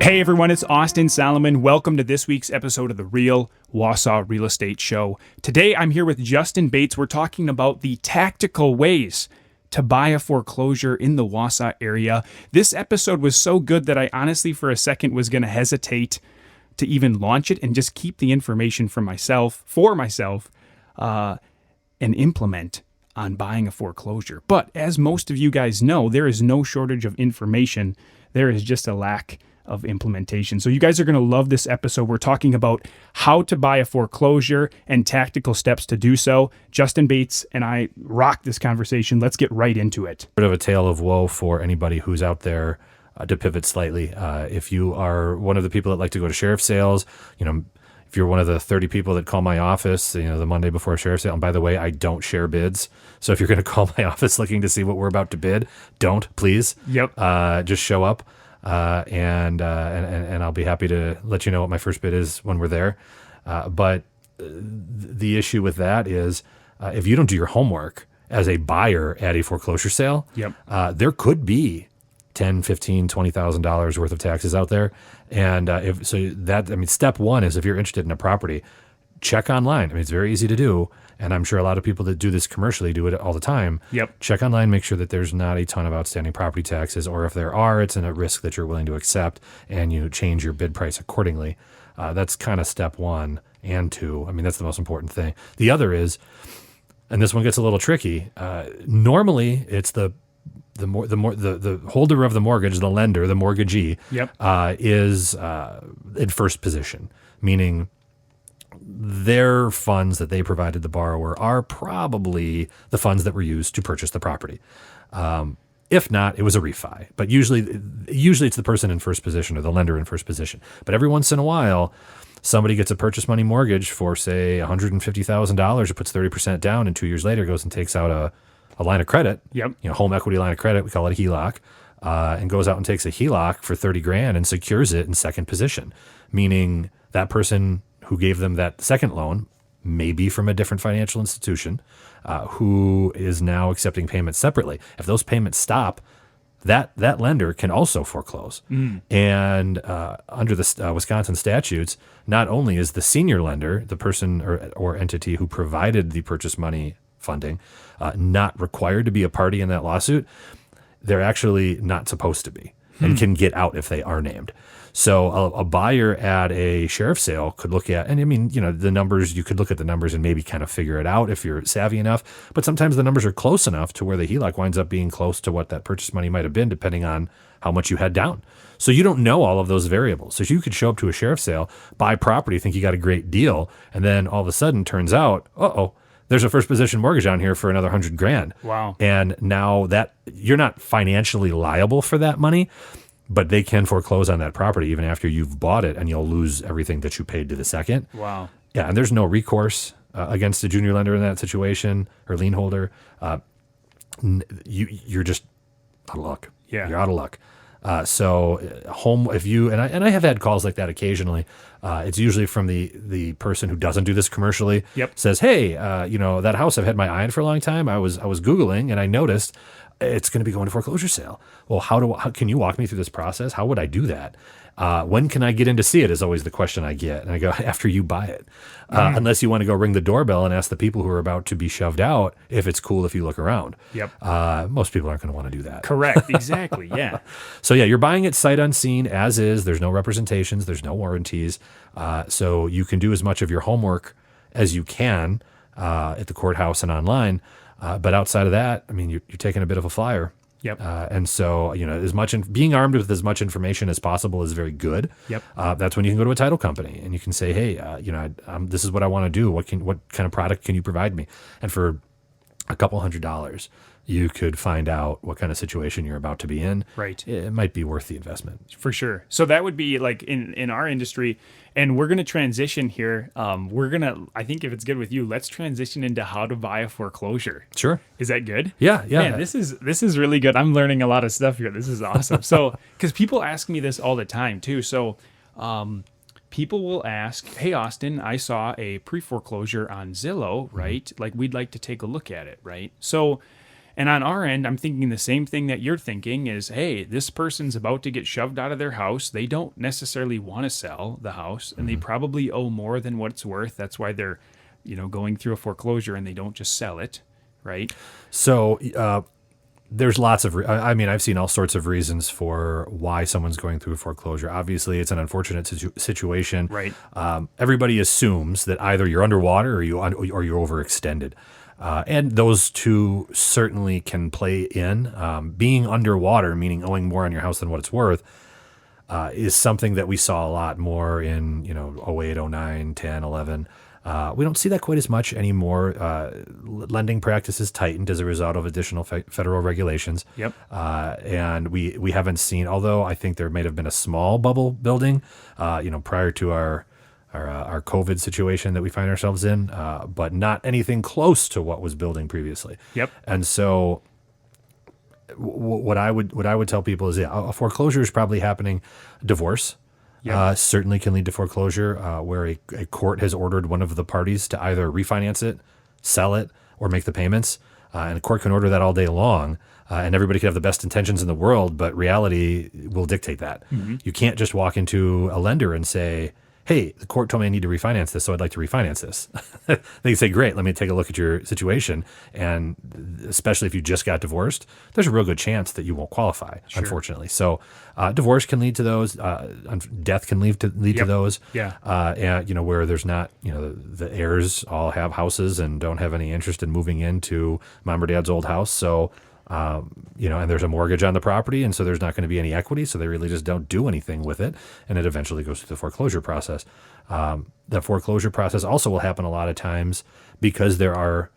Hey everyone, it's Austin Solomon. Welcome to this week's episode of the Real Wausau Real Estate Show. Today I'm here with Justin Bates. We're talking about the tactical ways to buy a foreclosure in the Wausau area. This episode was so good that I honestly for a second was going to hesitate to even launch it and just keep the information for myself, and implement on buying a foreclosure. But as most of you guys know, there is no shortage of information. There is just a lack of implementation. So you guys are going to love this episode. We're talking about how to buy a foreclosure and tactical steps to do so. Justin Bates and I rock this conversation. Let's get right into it. Bit of a tale of woe for anybody who's out there, to pivot slightly. If you are one of the people that like to go to sheriff sales, if you're one of the 30 people that call my office, the Monday before a sheriff sale, and by the way, I don't share bids. So if you're going to call my office looking to see what we're about to bid, don't, please. Yep. Just show up. And I'll be happy to let you know what my first bid is when we're there. But the issue with that is if you don't do your homework as a buyer at a foreclosure sale, there could be $10,000, $15,000, $20,000 worth of taxes out there. And step one is if you're interested in a property, check online. It's very easy to do. And I'm sure a lot of people that do this commercially do it all the time. Yep. Check online, make sure that there's not a ton of outstanding property taxes, or if there are, it's in a risk that you're willing to accept, and you change your bid price accordingly. That's kind of step one and two. That's the most important thing. The other is, and this one gets a little tricky. Normally, it's the holder of the mortgage, the lender, the mortgagee, is in first position, meaning their funds that they provided the borrower are probably the funds that were used to purchase the property. If not, it was a refi. But usually it's the person in first position or the lender in first position. But every once in a while, somebody gets a purchase money mortgage for, say, $150,000 or puts 30% down, and 2 years later goes and takes out a line of credit, home equity line of credit, we call it a HELOC, and goes out and takes a HELOC for $30,000 and secures it in second position, meaning that person who gave them that second loan may be from a different financial institution, who is now accepting payments separately. If those payments stop, that lender can also foreclose. And under the Wisconsin statutes, not only is the senior lender, the person or entity who provided the purchase money funding, not required to be a party in that lawsuit, they're actually not supposed to be and can get out if they are named. So a buyer at a sheriff sale could look at, and the numbers, you could look at the numbers and maybe kind of figure it out if you're savvy enough. But sometimes the numbers are close enough to where the HELOC winds up being close to what that purchase money might have been, depending on how much you had down. So you don't know all of those variables. So you could show up to a sheriff sale, buy property, think you got a great deal, and then all of a sudden turns out, there's a first position mortgage on here for another $100,000. Wow. And now that you're not financially liable for that money, but they can foreclose on that property even after you've bought it, and you'll lose everything that you paid to the second. Wow. Yeah, and there's no recourse against a junior lender in that situation or lien holder. You're just out of luck. Yeah. You're out of luck. I have had calls like that occasionally. It's usually from the person who doesn't do this commercially. Says, hey, that house I've had my eye on for a long time. I was Googling and I noticed it's going to be going to foreclosure sale. Well, how can you walk me through this process? How would I do that? When can I get in to see it is always the question I get. And I go, after you buy it. Unless you want to go ring the doorbell and ask the people who are about to be shoved out if it's cool if you look around. Most people aren't going to want to do that. Correct. Exactly. Yeah. So you're buying it sight unseen as is. There's no representations. There's no warranties. So you can do as much of your homework as you can at the courthouse and online. But outside of that, you're taking a bit of a flyer. And so, being armed with as much information as possible is very good. That's when you can go to a title company and you can say, hey, this is what I want to do. What kind of product can you provide me? And for a couple $100, you could find out what kind of situation you're about to be in. Right. It might be worth the investment. For sure. So that would be like in our industry, and we're going to transition here. I think if it's good with you, let's transition into how to buy a foreclosure. Sure. Is that good? Yeah. Man, this is really good. I'm learning a lot of stuff here. This is awesome. So, because people ask me this all the time too. So, people will ask, hey, Austin, I saw a pre-foreclosure on Zillow, right? Like, we'd like to take a look at it, right? So, And on our end, I'm thinking the same thing that you're thinking is, hey, this person's about to get shoved out of their house. They don't necessarily want to sell the house, and they probably owe more than what it's worth. That's why they're, going through a foreclosure, and they don't just sell it, right? So there's lots of, I've seen all sorts of reasons for why someone's going through a foreclosure. Obviously, it's an unfortunate situation. Right. Everybody assumes that either you're underwater or you're overextended. And those two certainly can play in. Being underwater, meaning owing more on your house than what it's worth, is something that we saw a lot more in, 08, 09, 10, 11. We don't see that quite as much anymore. Lending practices tightened as a result of additional federal regulations. Yep. And we haven't seen, although I think there may have been a small bubble building, prior to our COVID situation that we find ourselves in, but not anything close to what was building previously. Yep. And so what I would tell people is, a foreclosure is probably happening. Divorce. Yep. Certainly can lead to foreclosure, where a court has ordered one of the parties to either refinance it, sell it, or make the payments. And a court can order that all day long, and everybody can have the best intentions in the world, but reality will dictate that. Mm-hmm. You can't just walk into a lender and say, hey, the court told me I need to refinance this, so I'd like to refinance this. They say, great, let me take a look at your situation. And especially if you just got divorced, there's a real good chance that you won't qualify, unfortunately. So divorce can lead to those. Death can lead to those. Yeah. And, where there's not, the heirs all have houses and don't have any interest in moving into mom or dad's old house. So, and there's a mortgage on the property, and so there's not going to be any equity, so they really just don't do anything with it, and it eventually goes through the foreclosure process. The foreclosure process also will happen a lot of times because there are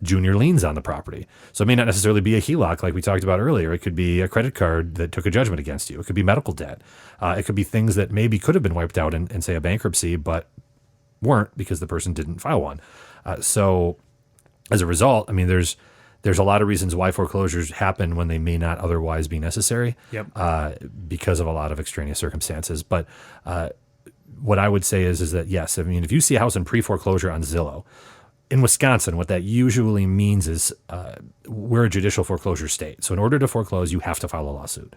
junior liens on the property. So it may not necessarily be a HELOC like we talked about earlier. It could be a credit card that took a judgment against you. It could be medical debt. It could be things that maybe could have been wiped out in say, a bankruptcy, but weren't because the person didn't file one. So as a result, there's a lot of reasons why foreclosures happen when they may not otherwise be necessary. Yep. Because of a lot of extraneous circumstances. But what I would say is that, yes, if you see a house in pre-foreclosure on Zillow, in Wisconsin, what that usually means is we're a judicial foreclosure state. So in order to foreclose, you have to file a lawsuit.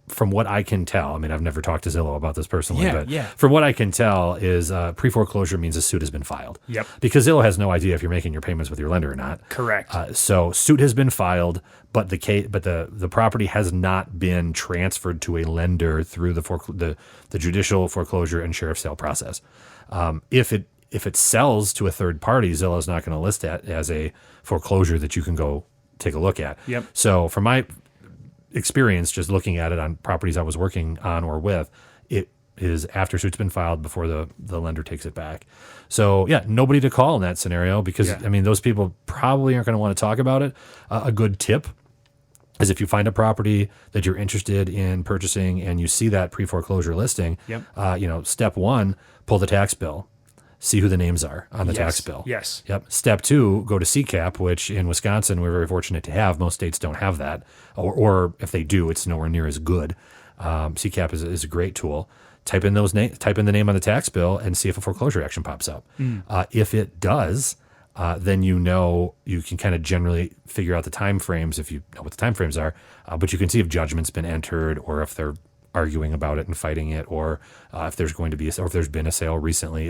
From what I can tell, I've never talked to Zillow about this personally, but from what I can tell is pre-foreclosure means a suit has been filed. Yep. Because Zillow has no idea if you're making your payments with your lender or not. Correct. So suit has been filed, but the property has not been transferred to a lender through the judicial foreclosure and sheriff sale process. If it sells to a third party, Zillow's not going to list that as a foreclosure that you can go take a look at. Yep. So from my experience, just looking at it on properties I was working on or with, it is after suit's been filed before the lender takes it back. So nobody to call in that scenario because those people probably aren't going to want to talk about it. A good tip is if you find a property that you're interested in purchasing and you see that pre-foreclosure listing, step one, pull the tax bill. See who the names are on the tax bill. Yes. Yep. Step two, go to CCAP, which in Wisconsin we're very fortunate to have. Most states don't have that, or if they do, it's nowhere near as good. CCAP is a great tool. Type in the name on the tax bill and see if a foreclosure action pops up. If it does, then you can kind of generally figure out the time frames if you know what the time frames are. But you can see if judgment's been entered or if they're arguing about it and fighting it, or if there's going to be or if there's been a sale recently.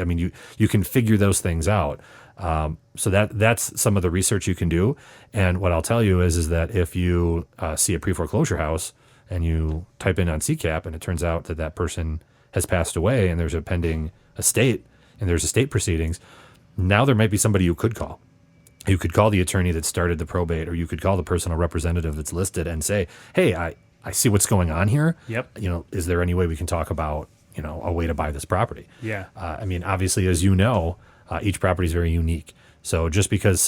You can figure those things out. So that's some of the research you can do. And what I'll tell you is that if you see a pre-foreclosure house and you type in on CCAP and it turns out that person has passed away and there's a pending estate and there's estate proceedings, now there might be somebody you could call. You could call the attorney that started the probate, or you could call the personal representative that's listed and say, hey, I see what's going on here. Yep. Is there any way we can talk about, a way to buy this property? Yeah. Obviously, as each property is very unique. So just because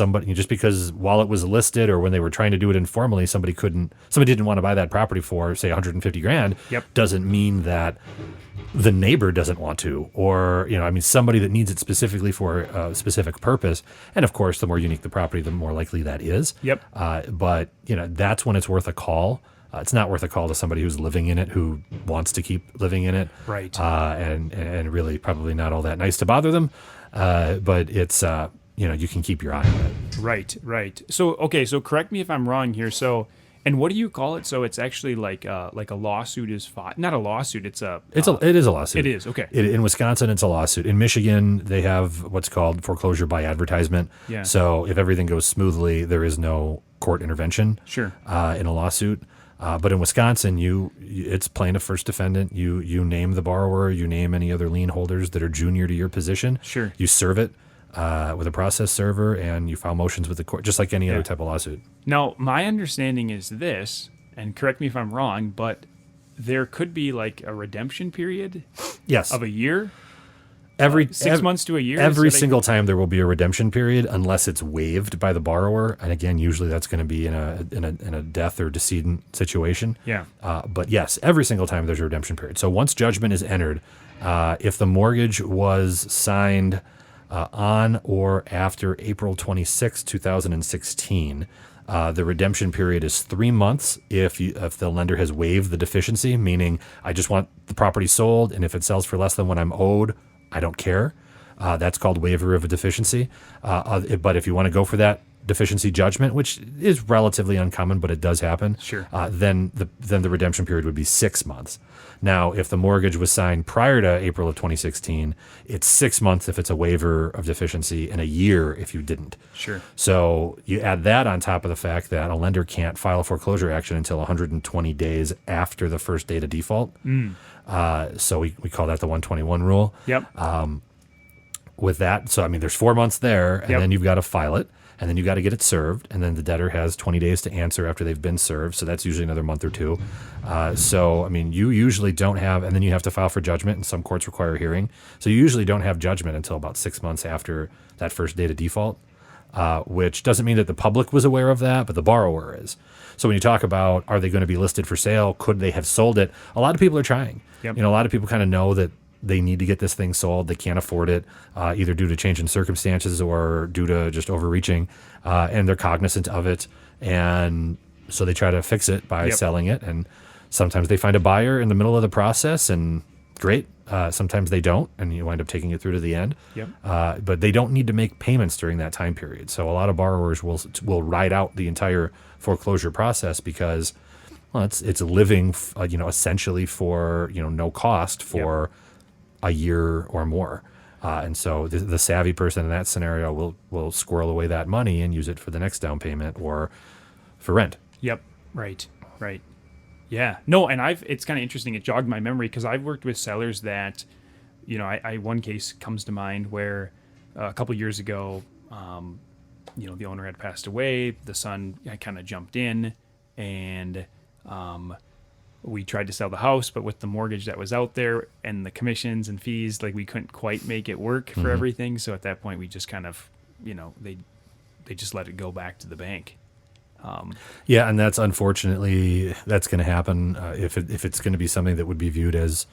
while it was listed or when they were trying to do it informally, somebody didn't want to buy that property for, say, $150,000, doesn't mean that the neighbor doesn't want to, or, somebody that needs it specifically for a specific purpose. And of course, the more unique the property, the more likely that is. Yep. But that's when it's worth a call. It's not worth a call to somebody who's living in it, who wants to keep living in it. Right. And really probably not all that nice to bother them. But it's, you can keep your eye on it. Right. So okay, so correct me if I'm wrong here. So, and what do you call it? So it's actually like a lawsuit is fought. Not a lawsuit. It is a lawsuit. It is okay. In Wisconsin, it's a lawsuit. In Michigan, they have what's called foreclosure by advertisement. Yeah. So if everything goes smoothly, there is no court intervention. Sure. In a lawsuit. But in Wisconsin, it's plaintiff first defendant. You name the borrower, you name any other lien holders that are junior to your position. Sure. You serve it with a process server, and you file motions with the court, just like any other type of lawsuit. Now, my understanding is this, and correct me if I'm wrong, but there could be like a redemption period. Yes. Of a year. Every 6 months to a year. Every single time there will be a redemption period, unless it's waived by the borrower, and again, usually that's going to be in a death or decedent situation. Yeah. But yes, every single time there's a redemption period. So once judgment is entered, if the mortgage was signed on or after April 26, 2016, the redemption period is 3 months if the lender has waived the deficiency, meaning I just want the property sold, and if it sells for less than what I'm owed, I don't care. That's called waiver of a deficiency. But if you want to go for that deficiency judgment, which is relatively uncommon, but it does happen, sure. Then the redemption period would be 6 months. Now, if the mortgage was signed prior to April of 2016, it's 6 months if it's a waiver of deficiency and a year if you didn't. Sure. So you add that on top of the fact that a lender can't file a foreclosure action until 120 days after the first date of default. So we call that the 121 rule. Yep. With that, so I mean, there's 4 months there, and then you've got to file it, and then you've got to get it served, and then the debtor has 20 days to answer after they've been served, so that's usually another month or two. So, I mean, you usually don't have, and then you have to file for judgment, and some courts require a hearing, so you usually don't have judgment until about 6 months after that first date of default, which doesn't mean that the public was aware of that, but the borrower is. So when you talk about, are they going to be listed for sale? Could they have sold it? A lot of people are trying. Yep. A lot of people kind of know that they need to get this thing sold. They can't afford it, either due to change in circumstances or due to just overreaching, and they're cognizant of it. And so they try to fix it by selling it. And sometimes they find a buyer in the middle of the process, and great. Sometimes they don't, and you wind up taking it through to the end. Yep. But they don't need to make payments during that time period. So a lot of borrowers will ride out the entire foreclosure process because, well, it's living, essentially for no cost for a year or more. And so the savvy person in that scenario will squirrel away that money and use it for the next down payment or for rent. Yep. Right. Yeah. No, and it's kind of interesting. It jogged my memory because I've worked with sellers that, one case comes to mind where a couple years ago, the owner had passed away. The son kind of jumped in, and we tried to sell the house, but with the mortgage that was out there and the commissions and fees, like we couldn't quite make it work for everything. So at that point, we just kind of, they just let it go back to the bank. And that's unfortunately that's going to happen if it's going to be something that would be viewed as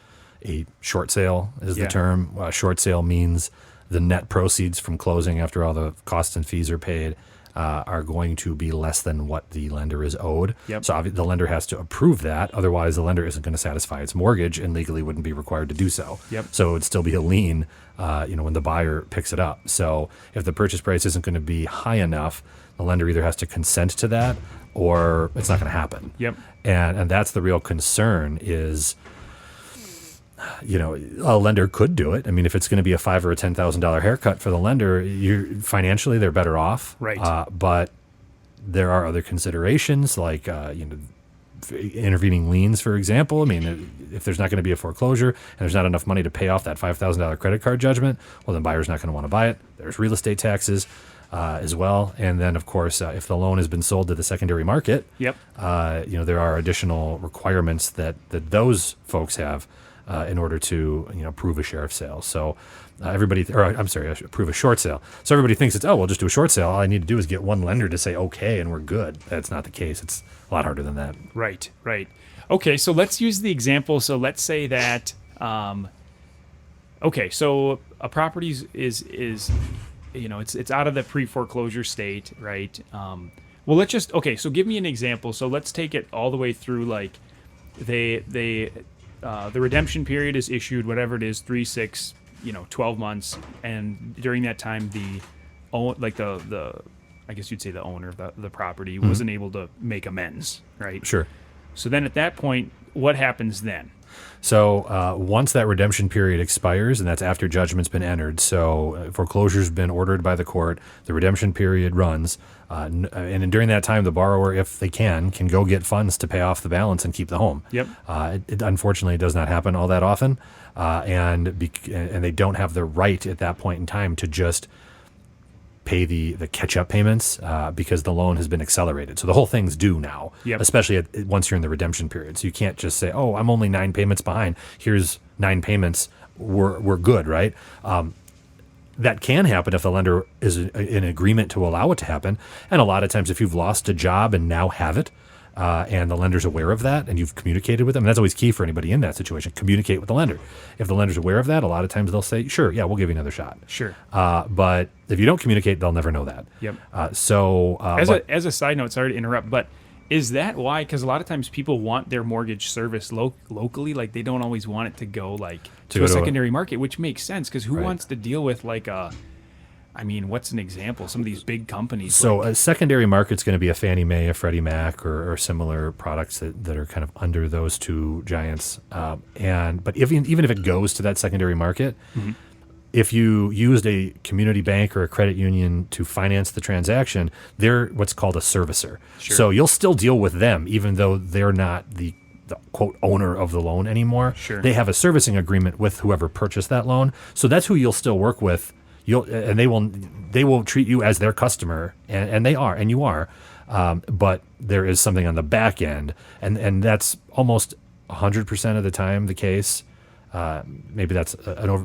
a short sale, is the term. Short sale means the net proceeds from closing after all the costs and fees are paid are going to be less than what the lender is owed. Yep. So the lender has to approve that. Otherwise, the lender isn't going to satisfy its mortgage and legally wouldn't be required to do so. Yep. So it would still be a lien, when the buyer picks it up. So if the purchase price isn't going to be high enough, the lender either has to consent to that or it's not going to happen. Yep. And that's the real concern is, a lender could do it. I mean, if it's going to be a $5,000 or a $10,000 haircut for the lender, financially they're better off. Right. But there are other considerations like, intervening liens, for example. I mean, if there's not going to be a foreclosure and there's not enough money to pay off that $5,000 credit card judgment, well, then buyer's not going to want to buy it. There's real estate taxes as well. And then, of course, if the loan has been sold to the secondary market, there are additional requirements that those folks have in order to prove a share of sales. So prove a short sale. So everybody thinks we'll just do a short sale. All I need to do is get one lender to say okay, and we're good. That's not the case. It's a lot harder than that. Right. Okay, so let's use the example. So let's say that, so a property is it's out of the pre-foreclosure state, right? So give me an example. So let's take it all the way through, like the redemption period is issued, whatever it is, 3, 6, 12 months. And during that time, the like the I guess you'd say the owner of the property wasn't able to make amends, right? Sure. So then at that point, what happens then? So once that redemption period expires, and that's after judgment's been entered, so foreclosure's been ordered by the court, the redemption period runs, and during that time, the borrower, if they can go get funds to pay off the balance and keep the home. Yep. It unfortunately does not happen all that often, and they don't have the right at that point in time to just pay the catch-up payments because the loan has been accelerated. So the whole thing's due now, especially once you're in the redemption period. So you can't just say, oh, I'm only 9 payments behind. Here's 9 payments. We're good, right? That can happen if the lender is in agreement to allow it to happen. And a lot of times if you've lost a job and now have it, and the lender's aware of that, and you've communicated with them. And that's always key for anybody in that situation. Communicate with the lender. If the lender's aware of that, a lot of times they'll say, sure, yeah, we'll give you another shot. Sure. But if you don't communicate, they'll never know that. Yep. As a side note, sorry to interrupt, but is that why? Because a lot of times people want their mortgage service locally. Like they don't always want it to go to a secondary market, which makes sense because who wants to deal with what's an example? Some of these big companies. So a secondary market's going to be a Fannie Mae, a Freddie Mac, or similar products that are kind of under those two giants. But even if it goes to that secondary market, if you used a community bank or a credit union to finance the transaction, they're what's called a servicer. Sure. So you'll still deal with them, even though they're not the quote owner of the loan anymore. Sure. They have a servicing agreement with whoever purchased that loan. So that's who you'll still work with. They will treat you as their customer, and they are, and you are, but there is something on the back end, and that's almost 100% of the time the case. Maybe that's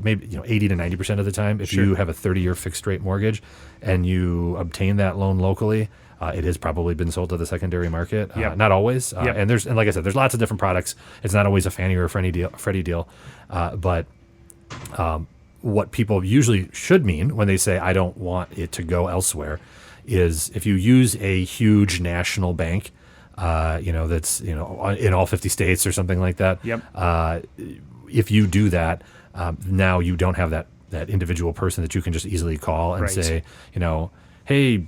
maybe 80 to 90% of the time. If you have a 30-year fixed rate mortgage and you obtain that loan locally, it has probably been sold to the secondary market. Not always, and like I said, there's lots of different products. It's not always a Fannie or a Freddie deal, but. What people usually should mean when they say, I don't want it to go elsewhere, is if you use a huge national bank, that's, in all 50 states or something like that. If you do that, now you don't have that individual person that you can just easily call and say, hey,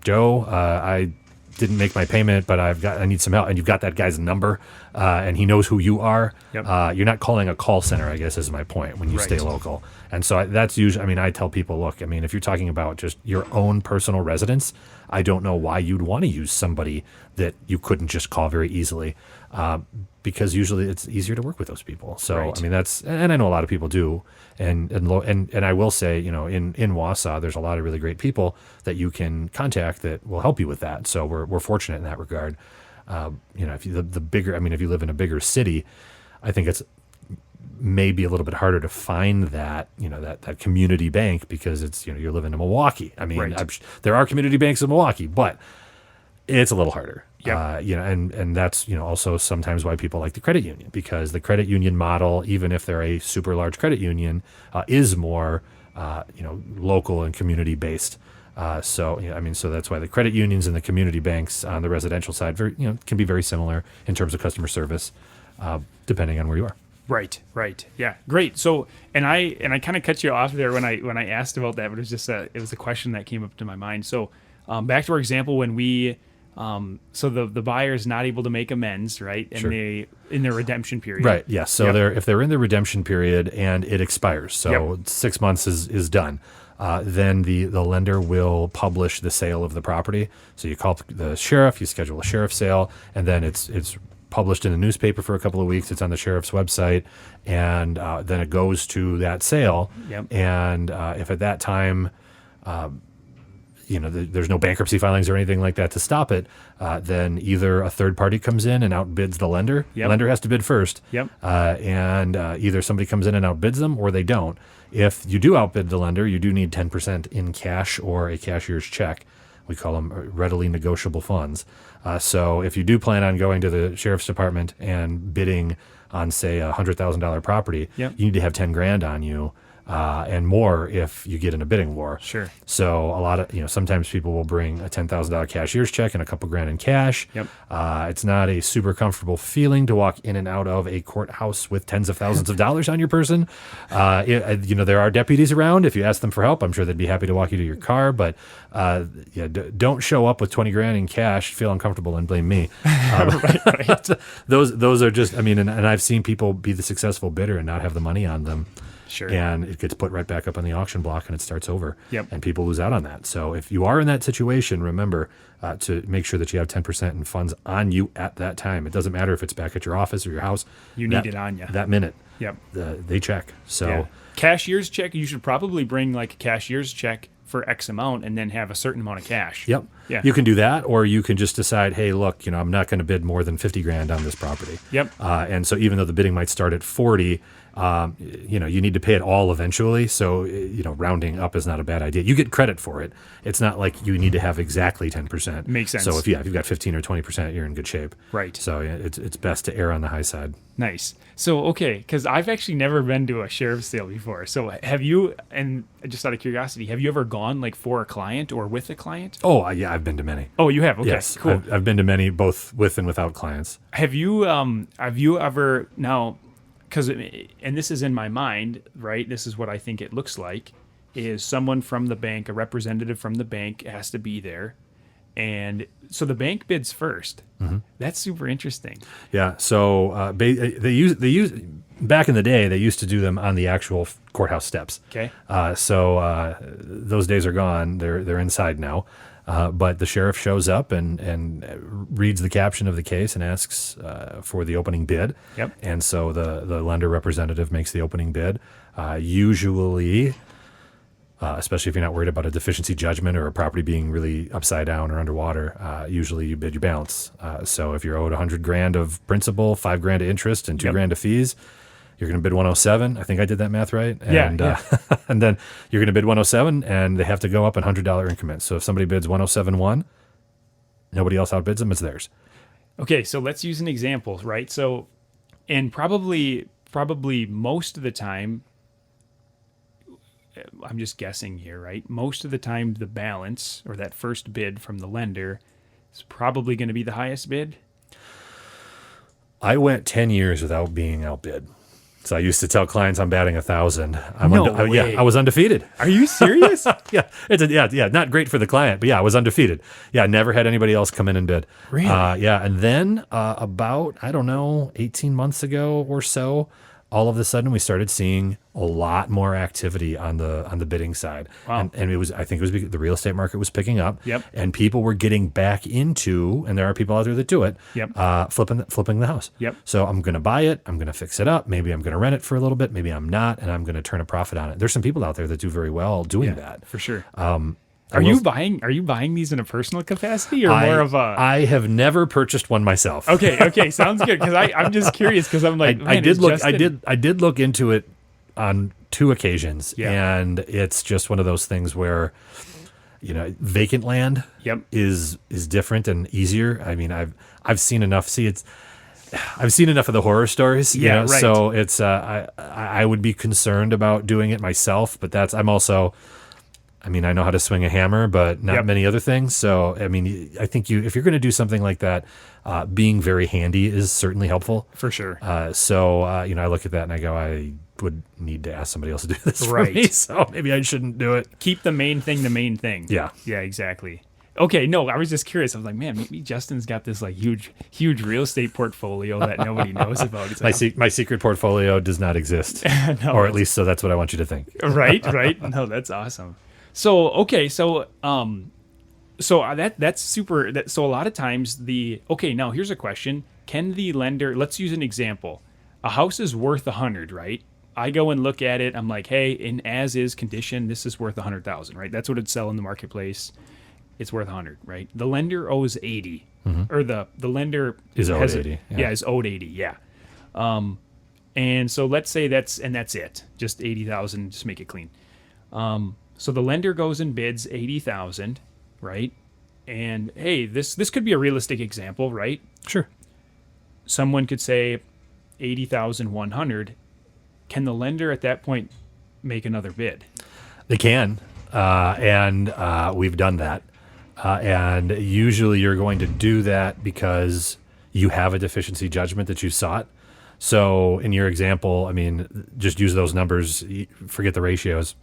Joe, I didn't make my payment, but I need some help. And you've got that guy's number, and he knows who you are. You're not calling a call center, I guess is my point, when you stay local. And so that's usually, I tell people, look, if you're talking about just your own personal residence, I don't know why you'd want to use somebody that you couldn't just call very easily, because usually it's easier to work with those people. So, that's, and I know a lot of people do. And I will say, in Wausau, there's a lot of really great people that you can contact that will help you with that. So we're fortunate in that regard. If you if you live in a bigger city, I think it's maybe a little bit harder to find that, that community bank because it's, you're living in Milwaukee. There are community banks in Milwaukee, but it's a little harder. And that's, also sometimes why people like the credit union, because the credit union model, even if they're a super large credit union, is more, local and community based. So that's why the credit unions and the community banks on the residential side, can be very similar in terms of customer service, depending on where you are. Right. Yeah. Great. So, and I kind of cut you off there when I asked about that, but it was a question that came up to my mind. So, back to our example when we, so the buyer is not able to make amends, right? And they in their redemption period. Right. Yeah. So if they're in the redemption period and it expires, so 6 months is done, then the lender will publish the sale of the property. So you call the sheriff, you schedule a sheriff sale, and then it's published in the newspaper for a couple of weeks. It's on the sheriff's website, and then it goes to that sale. And if at that time, there's no bankruptcy filings or anything like that to stop it, then either a third party comes in and outbids the lender. The lender has to bid first. And either somebody comes in and outbids them or they don't. If you do outbid the lender, you do need 10% in cash or a cashier's check. We call them readily negotiable funds. So if you do plan on going to the sheriff's department and bidding on, say, $100,000 property, you need to have 10 grand on you and more if you get in a bidding war. Sure. So a lot of, sometimes people will bring a $10,000 cashier's check and a couple grand in cash. Yep. It's not a super comfortable feeling to walk in and out of a courthouse with tens of thousands of dollars on your person. There are deputies around. If you ask them for help, I'm sure they'd be happy to walk you to your car, but don't show up with 20 grand in cash, feel uncomfortable, and blame me. Right. Those are just, and I've seen people be the successful bidder and not have the money on them. Sure. And it gets put right back up on the auction block and it starts over. Yep. And people lose out on that. So if you are in that situation, remember to make sure that you have 10% in funds on you at that time. It doesn't matter if it's back at your office or your house. You need it on you. That minute. Yep. They check. So cashier's check, you should probably bring like a cashier's check for X amount and then have a certain amount of cash. Yep. Yeah. You can do that, or you can just decide, hey, look, I'm not going to bid more than 50 grand on this property. Yep. And so even though the bidding might start at 40, you need to pay it all eventually. So, rounding up is not a bad idea. You get credit for it. It's not like you need to have exactly 10%. Makes sense. So if you've got 15 or 20%, you're in good shape. Right. So it's best to err on the high side. Nice. So, okay, because I've actually never been to a sheriff's sale before. So have you, and just out of curiosity, have you ever gone like for a client or with a client? Oh, yeah, I've been to many. Oh, you have? Okay, yes, cool. I've been to many, both with and without clients. Have you ever, now, because, and this is in my mind, right? This is what I think it looks like, is someone from the bank, a representative from the bank has to be there. And so the bank bids first. Mm-hmm. That's super interesting. Yeah. So they use back in the day, they used to do them on the actual courthouse steps. Okay. So those days are gone. They're inside now. But the sheriff shows up and reads the caption of the case and asks for the opening bid. Yep. And so the lender representative makes the opening bid. Usually, especially if you're not worried about a deficiency judgment or a property being really upside down or underwater, usually you bid your balance. So if you're owed 100 grand of principal, 5 grand of interest, and 2 grand of fees, you're going to bid 107. I think I did that math right. And, and then you're going to bid 107, and they have to go up in $100 increments. So if somebody bids 107.1, nobody else outbids them, it's theirs. Okay, so let's use an example, right? So, and probably most of the time, I'm just guessing here, right? Most of the time, the balance or that first bid from the lender is probably going to be the highest bid. I went 10 years without being outbid. So I used to tell clients I'm batting 1,000. I was undefeated. Are you serious? Yeah. Not great for the client, but yeah, I was undefeated. Yeah, never had anybody else come in and bid. Really? And then about 18 months ago or so, all of a sudden we started seeing a lot more activity on the bidding side. Wow. And I think it was because the real estate market was picking up. Yep. And people were getting back into, and there are people out there that do it, yep. Flipping the house. Yep. So I'm going to buy it. I'm going to fix it up. Maybe I'm going to rent it for a little bit. Maybe I'm not. And I'm going to turn a profit on it. There's some people out there that do very well doing that. For sure. Are you buying these in a personal capacity or more of a? I have never purchased one myself. Okay, sounds good. Because I'm just curious because I'm like, I did look into it on 2 occasions, and it's just one of those things where, vacant land is different and easier. I mean, I've seen enough. I've seen enough of the horror stories. Right. So it's I would be concerned about doing it myself, but I'm also. I know how to swing a hammer, but not many other things. So, I think if you're going to do something like that, being very handy is certainly helpful. For sure. I look at that and I go, I would need to ask somebody else to do this for me. So maybe I shouldn't do it. Keep the main thing the main thing. Yeah. Yeah, exactly. Okay, no, I was just curious. I was like, man, maybe Justin's got this like huge real estate portfolio that nobody knows about. It's like, my secret portfolio does not exist, or at least so that's what I want you to think. Right. No, that's awesome. So, okay, so that's super. So a lot of times now here's a question. Can the lender, let's use an example. A house is worth 100, right? I go and look at it. I'm like, hey, in as is condition, this is worth 100,000, right? That's what it'd sell in the marketplace. It's worth 100, right? The lender owes 80, or the lender is owed 80. Is owed 80, yeah. And so let's say that's it, just 80,000, just make it clean. So the lender goes and bids 80,000, right? And hey, this could be a realistic example, right? Sure. Someone could say 80,100. Can the lender at that point make another bid. They can, and we've done that. And usually you're going to do that because you have a deficiency judgment that you sought. So in your example, I mean, just use those numbers, forget the ratios.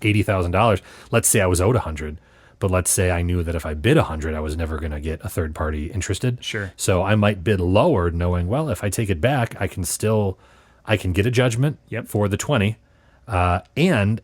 $80,000. Let's say I was owed 100, but let's say I knew that if I bid 100, I was never going to get a third party interested. Sure. So I might bid lower, knowing, well, if I take it back, I can get a judgment for the 20, and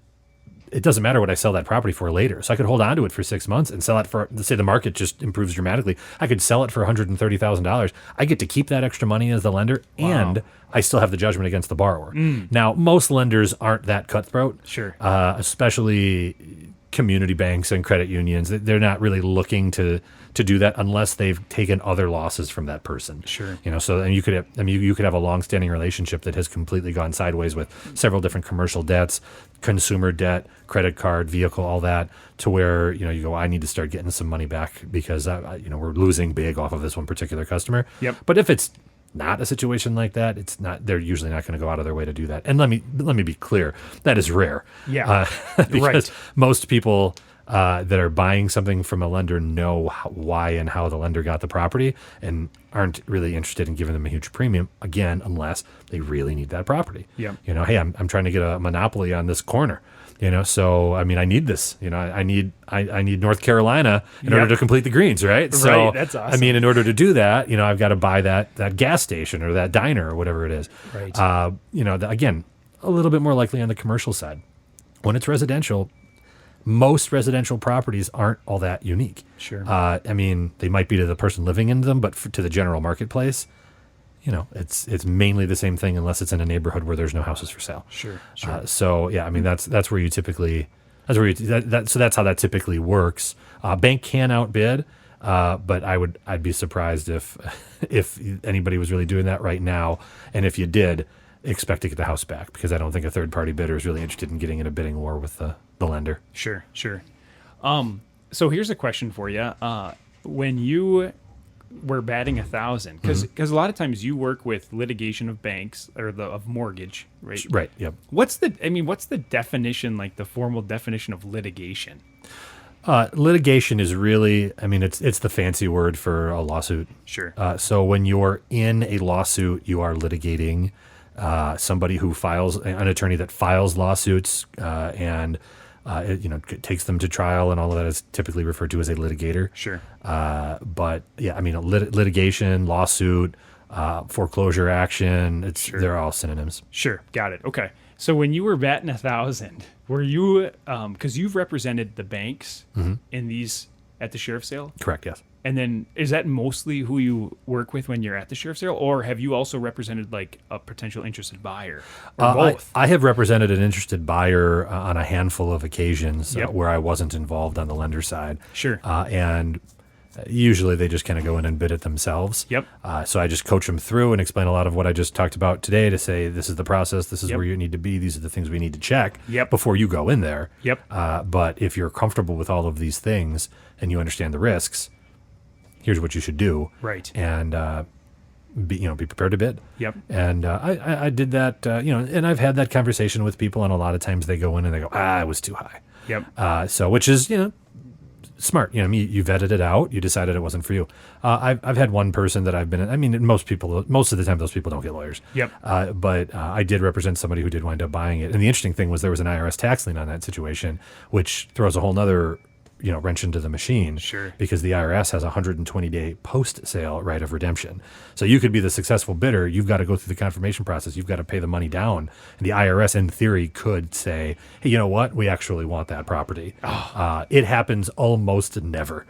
it doesn't matter what I sell that property for later. So I could hold on to it for 6 months and sell it for, let's say the market just improves dramatically. I could sell it for $130,000. I get to keep that extra money as the lender, and I still have the judgment against the borrower. Now, most lenders aren't that cutthroat. Sure. Especially community banks and credit unions. They're not really looking to do that unless they've taken other losses from that person. Sure. So and you could have a long-standing relationship that has completely gone sideways with several different commercial debts, consumer debt, credit card, vehicle, all that, to where you go, I need to start getting some money back because we're losing big off of this one particular customer. Yep. But if it's not a situation like that, it's not. They're usually not going to go out of their way to do that. And let me be clear, that is rare. Yeah. Because most people that are buying something from a lender know why and how the lender got the property and aren't really interested in giving them a huge premium, again, unless they really need that property. Yeah. Hey, I'm trying to get a monopoly on this corner. So I mean, I need this. I need North Carolina in order to complete the greens, right? So that's awesome. I mean, in order to do that, I've got to buy that gas station or that diner or whatever it is. Right. Again, a little bit more likely on the commercial side. When it's residential, most residential properties aren't all that unique. Sure. I mean, they might be to the person living in them, but to the general Sure. marketplace, it's mainly the same thing unless it's in a neighborhood where there's no houses for sale. Sure. So yeah, I mean that's where you typically so that's how that typically works. Bank can outbid, but I'd be surprised if anybody was really doing that right now, and if you did, expect to get the house back, because I don't think a third party bidder is really interested in getting in a bidding war with the lender. Sure. So here's a question for you. When you were batting 1,000, because a lot of times you work with litigation of banks or of mortgage, right? Right. Yep. What's the definition, like the formal definition of litigation? Litigation is really, I mean, it's the fancy word for a lawsuit. Sure. So when you're in a lawsuit, you are litigating. Somebody who an attorney that files lawsuits and takes them to trial and all of that is typically referred to as a litigator. Sure. But yeah, I mean, litigation, lawsuit, foreclosure action, they're all synonyms. Sure. Got it. Okay. So when you were batting 1,000, were you, because you've represented the banks in these at the sheriff's sale? Correct. Yes. And then is that mostly who you work with when you're at the sheriff's sale, or have you also represented like a potential interested buyer, or both? I have represented an interested buyer on a handful of occasions where I wasn't involved on the lender side. Sure. And usually they just kind of go in and bid it themselves. Yep. So I just coach them through and explain a lot of what I just talked about today to say, this is the process, this is where you need to be, these are the things we need to check before you go in there. Yep. But if you're comfortable with all of these things and you understand the risks, here's what you should do. Right. And be prepared to bid. Yep. And I did that, and I've had that conversation with people, and a lot of times they go in and they go, it was too high. Yep. So which is, smart. You vetted it out. You decided it wasn't for you. I've had one person that I've been. I mean, most of the time, those people don't get lawyers. Yep. But I did represent somebody who did wind up buying it. And the interesting thing was there was an IRS tax lien on that situation, which throws a whole nother wrench into the machine. Sure. Because the IRS has a 120-day post-sale right of redemption. So you could be the successful bidder. You've got to go through the confirmation process. You've got to pay the money down. And the IRS, in theory, could say, hey, you know what? We actually want that property. It happens almost never.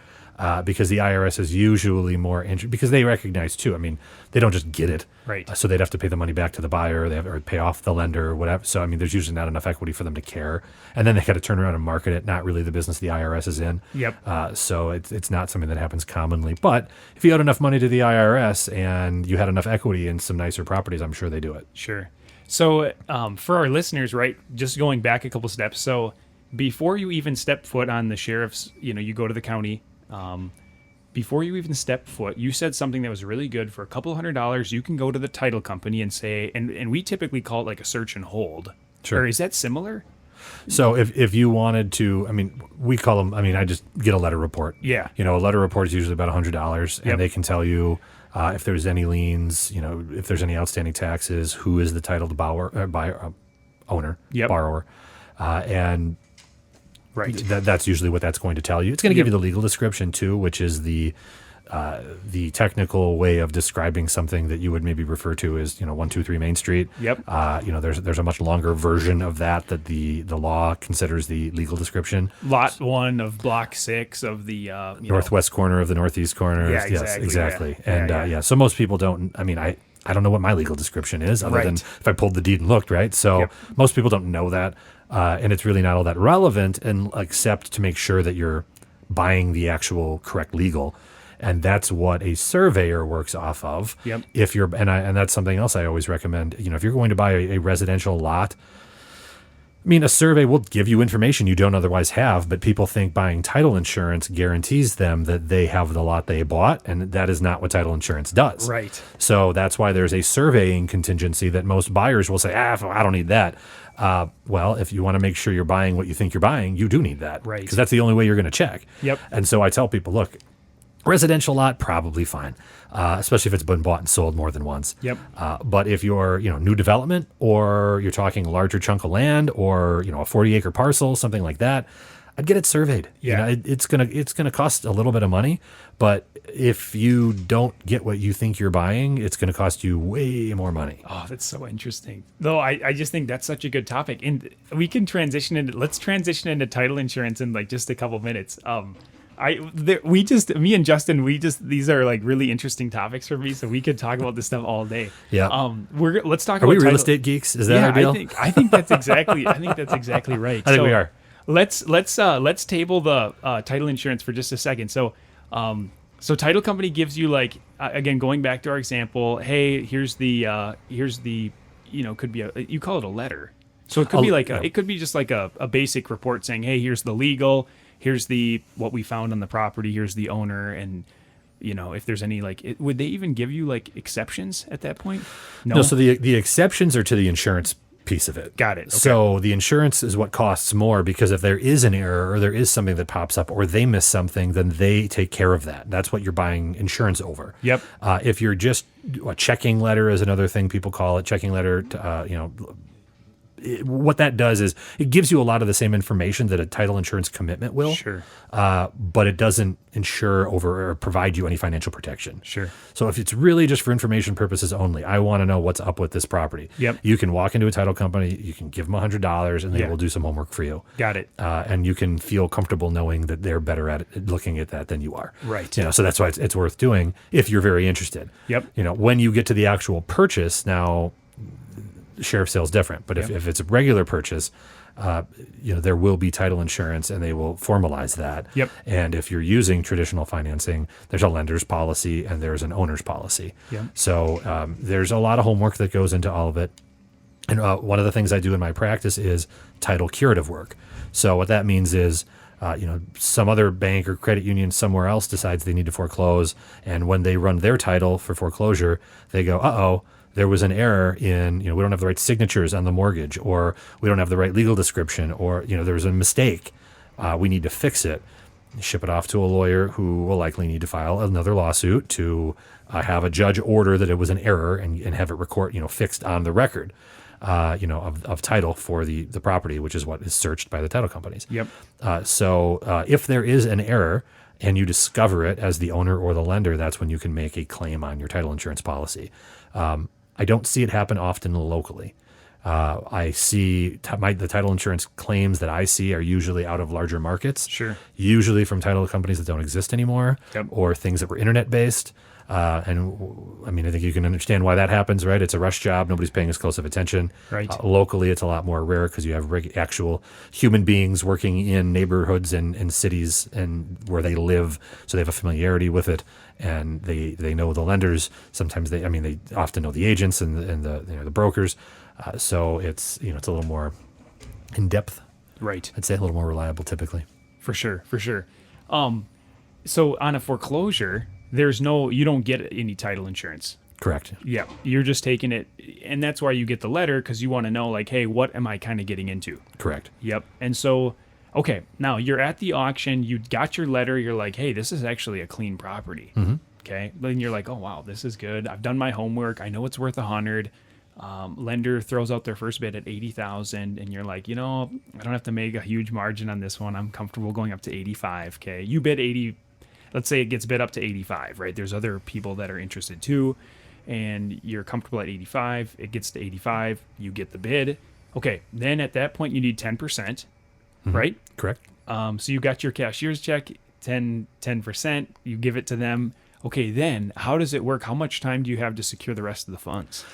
Because the IRS is usually more interested, because they recognize too. I mean, they don't just get it, right? So they'd have to pay the money back to the buyer, or pay off the lender, or whatever. So I mean, there's usually not enough equity for them to care, and then they got to turn around and market it. Not really the business the IRS is in. Yep. So it's not something that happens commonly. But if you owed enough money to the IRS and you had enough equity in some nicer properties, I'm sure they do it. Sure. So for our listeners, right, just going back a couple steps. So before you even step foot on the sheriff's, you go to the county. Before you even step foot, you said something that was really good. For a couple $100, you can go to the title company and say, and we typically call it like a search and hold, Sure. Or is that similar? So if you wanted to, I mean, we call them, I mean, I just get a letter report. Yeah. You know, a letter report is usually about $100, and Yep. they can tell you if there's any liens, you know, if there's any outstanding taxes, who is the titled owner, Yep. borrower. And Right. that's usually what that's going to tell you. It's going to give you the legal description too, which is the technical way of describing something that you would maybe refer to as, you know, 123 Main Street. Yep. You know, there's a much longer version of that the law considers the legal description. Lot 1 of block 6 of the Northwest corner of the northeast corner. Yeah, Yes, exactly. exactly. Yeah. And so most people don't. I mean, I don't know what my legal description is other than Right. if I pulled the deed and looked, right? So Yep. most people don't know that, and it's really not all that relevant, and except to make sure that you're buying the actual correct legal. And that's what a surveyor works off of. Yep. If you're, and that's something else I always recommend. You know, if you're going to buy a residential lot, I mean, a survey will give you information you don't otherwise have, but people think buying title insurance guarantees them that they have the lot they bought, and that is not what title insurance does. Right. So that's why there's a surveying contingency that most buyers will say, I don't need that. Well, if you want to make sure you're buying what you think you're buying, you do need that. Right. Because that's the only way you're going to check. Yep. And so I tell people, look, residential lot, probably fine, especially if it's been bought and sold more than once. Yep. But if you're, you know, new development, or you're talking a larger chunk of land, or, you know, a 40-acre parcel, something like that, I'd get it surveyed. Yeah. You know, it's gonna cost a little bit of money, but if you don't get what you think you're buying, it's gonna cost you way more money. Oh, that's so interesting. Though I just think that's such a good topic, and we can transition into let's transition into title insurance in like just a couple minutes. Me and Justin, these are like really interesting topics for me, so we could talk about this stuff all day. Yeah. Let's talk Are about we real title- estate geeks? Is that our deal? I think that's exactly right. I think we are. Let's table the title insurance for just a second. So title company gives you like again, going back to our example, hey, here's the could be you call it a letter. So it could be like it could be just like a basic report saying, hey, here's the legal, here's what we found on the property, here's the owner, and you know, if there's any would they even give you like exceptions at that point? No, so the exceptions are to the insurance piece of it. Got it. Okay. So the insurance is what costs more, because if there is an error or there is something that pops up or they miss something, then they take care of that. That's what you're buying insurance over. Yep. If you're just a checking letter is another thing people call it, checking letter, what that does is it gives you a lot of the same information that a title insurance commitment will. Sure. But it doesn't insure over or provide you any financial protection. Sure. So if it's really just for information purposes only, I want to know what's up with this property. Yep. You can walk into a title company, you can give them $100, and they will do some homework for you. Got it. And you can feel comfortable knowing that they're better at it, looking at that than you are. Right. You know, so that's why it's worth doing if you're very interested. Yep. You know, when you get to the actual purchase, now sheriff sale is different, but if it's a regular purchase, there will be title insurance, and they will formalize that. Yep. And if you're using traditional financing, there's a lender's policy and there's an owner's policy. Yep. So there's a lot of homework that goes into all of it. And one of the things I do in my practice is title curative work. So what that means is, some other bank or credit union somewhere else decides they need to foreclose, and when they run their title for foreclosure, they go, there was an error in, we don't have the right signatures on the mortgage, or we don't have the right legal description, or, there was a mistake. We need to fix it. Ship it off to a lawyer who will likely need to file another lawsuit to have a judge order that it was an error and have it fixed on the record, of title for the property, which is what is searched by the title companies. Yep. So if there is an error and you discover it as the owner or the lender, that's when you can make a claim on your title insurance policy. I don't see it happen often locally. I see the title insurance claims that I see are usually out of larger markets. Sure. Usually from title companies that don't exist anymore, Yep. or things that were internet based. And I mean, I think you can understand why that happens, right? It's a rush job. Nobody's paying as close of attention. Right. Locally, it's a lot more rare because you have actual human beings working in neighborhoods and cities and where they live. So they have a familiarity with it, and they know the lenders. Sometimes they often know the agents and the brokers. So it's a little more in depth. Right. I'd say a little more reliable typically. For sure. So on a foreclosure, you don't get any title insurance. Correct. Yeah, you're just taking it, and that's why you get the letter, because you want to know, like, hey, what am I kind of getting into? Correct. Yep. And so, okay, now you're at the auction, you got your letter, you're like, hey, this is actually a clean property. Mm-hmm. Okay. Then you're like, oh, wow, this is good. I've done my homework. I know it's worth 100. Lender throws out their first bid at 80,000, and you're like, I don't have to make a huge margin on this one. I'm comfortable going up to 85. Okay. You bid 80. Let's say it gets bid up to 85, right? There's other people that are interested too, and you're comfortable at 85. It gets to 85. You get the bid. Okay. Then at that point, you need 10%, right? Correct. So you got your cashier's check, 10%. You give it to them. Okay. Then how does it work? How much time do you have to secure the rest of the funds?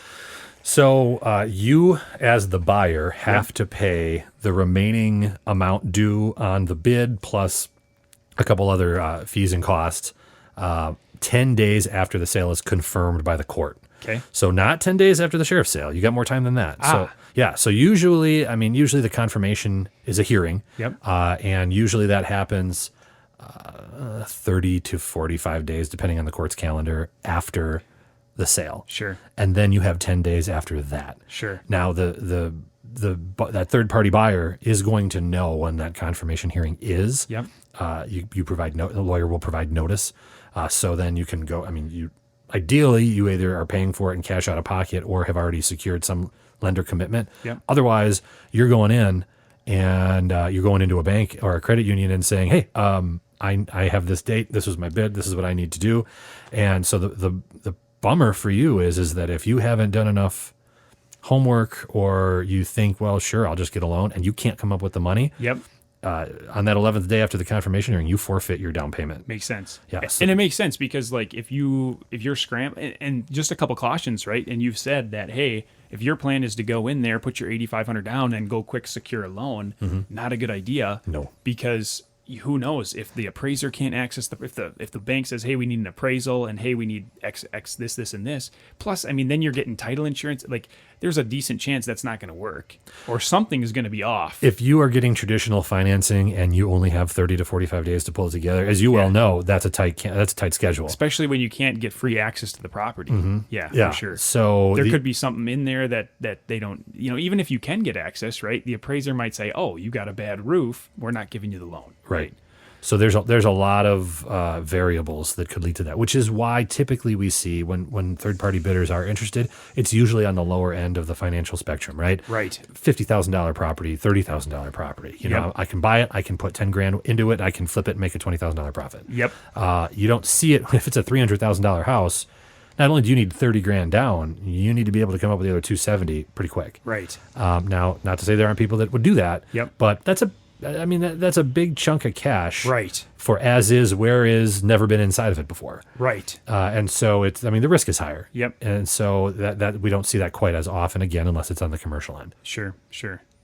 So you, as the buyer, have to pay the remaining amount due on the bid plus a couple other fees and costs 10 days after the sale is confirmed by the court. Okay. So not 10 days after the sheriff's sale. You got more time than that. So yeah. So usually the confirmation is a hearing. Yep. And usually that happens 30 to 45 days, depending on the court's calendar, after the sale. Sure. And then you have 10 days after that. Sure. Now that third party buyer is going to know when that confirmation hearing is. Yep. You provide the lawyer will provide notice. So then you can go. I mean, ideally you either are paying for it in cash out of pocket or have already secured some lender commitment. Yep. Otherwise, you're going in and you're going into a bank or a credit union and saying, hey, I have this date. This was my bid. This is what I need to do. And so the bummer for you is that if you haven't done enough homework, or you think, well, sure, I'll just get a loan, and you can't come up with the money. Yep. On that 11th day after the confirmation hearing, you forfeit your down payment. Makes sense. Yeah. And it makes sense because, like, if you're scrambling, and just a couple cautions, right? And you've said that, hey, if your plan is to go in there, put your 8,500 down, and go quick secure a loan, not a good idea. No. Because who knows if the appraiser can't access if the bank says, hey, we need an appraisal, and hey, we need X this and this. Plus, I mean, then you're getting title insurance. Like, there's a decent chance that's not going to work, or something is going to be off. If you are getting traditional financing and you only have 30 to 45 days to pull it together, as you well know, that's a tight schedule. Especially when you can't get free access to the property. Yeah, for sure. So there could be something in there that they don't, even if you can get access, right? The appraiser might say, oh, you got a bad roof, we're not giving you the loan. Right. So there's a lot of variables that could lead to that, which is why typically we see when third-party bidders are interested, it's usually on the lower end of the financial spectrum, right? Right. $50,000 property, $30,000 property. You know, I can buy it, I can put 10 grand into it, I can flip it and make a $20,000 profit. Yep. You don't see it if it's a $300,000 house. Not only do you need 30 grand down, you need to be able to come up with the other 270 pretty quick. Right. Now, not to say there aren't people that would do that. Yep. But that's a big chunk of cash. Right. For as is, where is, never been inside of it before. Right. And so the risk is higher. Yep. And so that we don't see that quite as often, again, unless it's on the commercial end. Sure.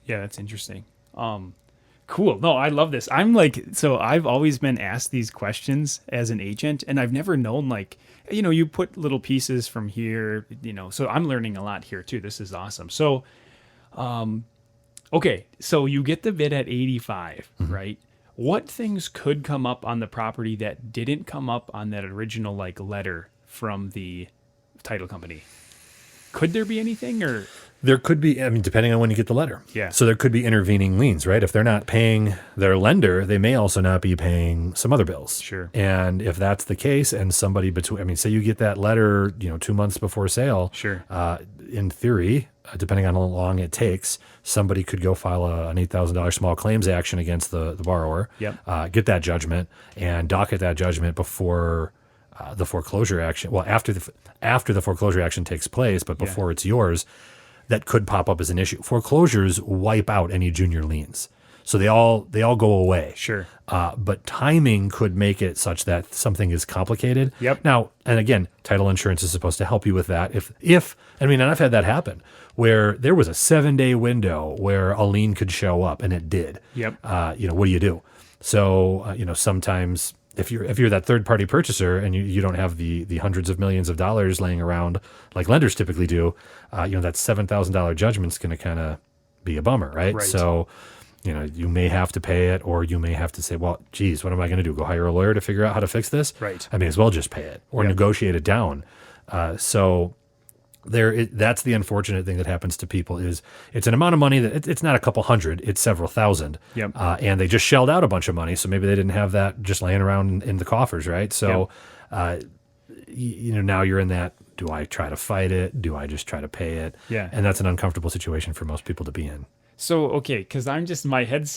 Yeah, that's interesting. Cool. No, I love this. I've always been asked these questions as an agent, and I've never known, you put little pieces from here, so I'm learning a lot here too. This is awesome. So, okay, so you get the bid at 85, right? What things could come up on the property that didn't come up on that original letter from the title company? Could there be anything, or? There could be, depending on when you get the letter. Yeah. So there could be intervening liens, right? If they're not paying their lender, they may also not be paying some other bills. Sure. And if that's the case, and somebody say you get that letter, 2 months before sale. Sure. In theory, depending on how long it takes, somebody could go file an $8,000 small claims action against the borrower. Yep. Get that judgment and docket that judgment before the foreclosure action. Well, after the foreclosure action takes place, but before it's yours. That could pop up as an issue. Foreclosures wipe out any junior liens, so they all go away. Sure. But timing could make it such that something is complicated. Yep. Now, and again, title insurance is supposed to help you with that. And I've had that happen where there was a 7-day window where a lien could show up, and it did. Yep. What do you do? So sometimes. If you're that third party purchaser and you don't have the hundreds of millions of dollars laying around like lenders typically do, that $7,000 judgment's going to kind of be a bummer, right? Right. So, you may have to pay it, or you may have to say, well, geez, what am I going to do? Go hire a lawyer to figure out how to fix this? Right. I may as well just pay it or negotiate it down. So that's the unfortunate thing that happens to people is it's an amount of money that it's not a couple hundred, it's several thousand. Yep. And they just shelled out a bunch of money. So maybe they didn't have that just laying around in the coffers. Right. So, now you're in that, do I try to fight it? Do I just try to pay it? Yeah. And that's an uncomfortable situation for most people to be in. So, okay, because I'm just, my head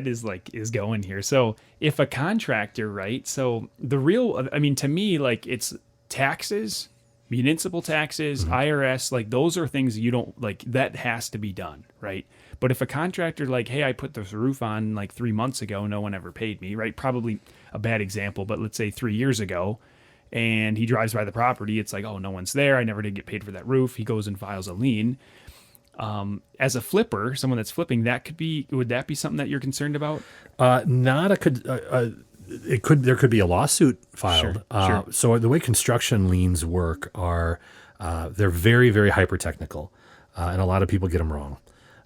is going here. So if a contractor, right? So to me, like it's taxes, municipal taxes, IRS, like those are things you don't like, that has to be done, right? But if a contractor like, hey, I put this roof on like 3 months ago, no one ever paid me, right? Probably a bad example, but let's say 3 years ago, and he drives by the property, it's like, oh, no one's there. I never did get paid for that roof. He goes and files a lien. As a flipper, someone that's flipping, would that be something that you're concerned about? There could be a lawsuit filed. Sure. So the way construction liens work are, they're very, very hyper technical, and a lot of people get them wrong,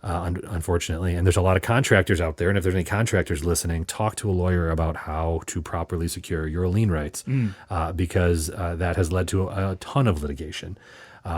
unfortunately. And there's a lot of contractors out there, and if there's any contractors listening, talk to a lawyer about how to properly secure your lien rights, because that has led to a ton of litigation.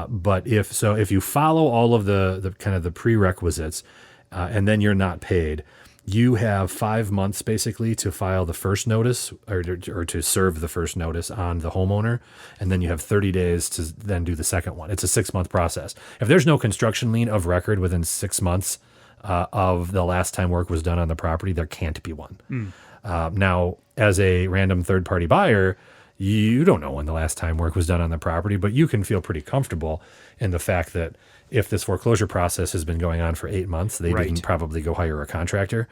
But if you follow all of the kind of the prerequisites, and then you're not paid, you have 5 months basically to file the first notice or to serve the first notice on the homeowner. And then you have 30 days to then do the second one. It's a 6-month process. If there's no construction lien of record within 6 months of the last time work was done on the property, there can't be one. Now, as a random third-party buyer, you don't know when the last time work was done on the property, but you can feel pretty comfortable in the fact that if this foreclosure process has been going on for 8 months, they didn't probably go hire a contractor.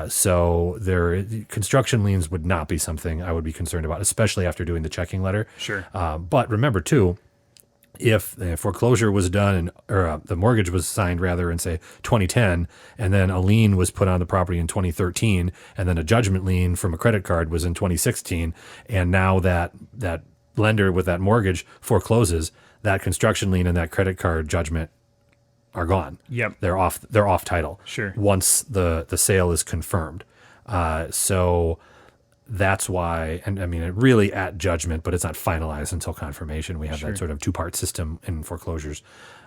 So construction liens would not be something I would be concerned about, especially after doing the checking letter. Sure. But remember, too, if the foreclosure was done or the mortgage was signed rather in say 2010, and then a lien was put on the property in 2013, and then a judgment lien from a credit card was in 2016, and now that lender with that mortgage forecloses, that construction lien and that credit card judgment are gone. Yep. They're off title. Sure. Once the sale is confirmed. So that's why, and I mean, really at judgment, but it's not finalized until confirmation. We have that sort of 2-part system in foreclosures.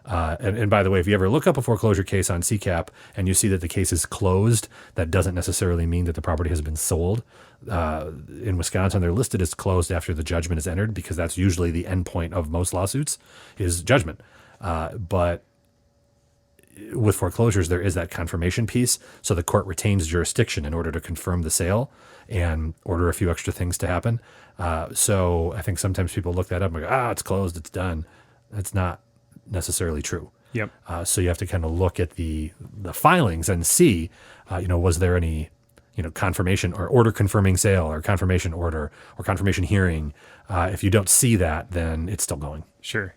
And by the way, if you ever look up a foreclosure case on CCAP and you see that the case is closed, that doesn't necessarily mean that the property has been sold. In Wisconsin, they're listed as closed after the judgment is entered, because that's usually the end point of most lawsuits is judgment. But with foreclosures, there is that confirmation piece. So the court retains jurisdiction in order to confirm the sale and order a few extra things to happen. So I think sometimes people look that up and go, it's closed, it's done. That's not necessarily true. Yep. So you have to kind of look at the filings and see, was there any, confirmation or order confirming sale or confirmation order or confirmation hearing. If you don't see that, then it's still going. Sure.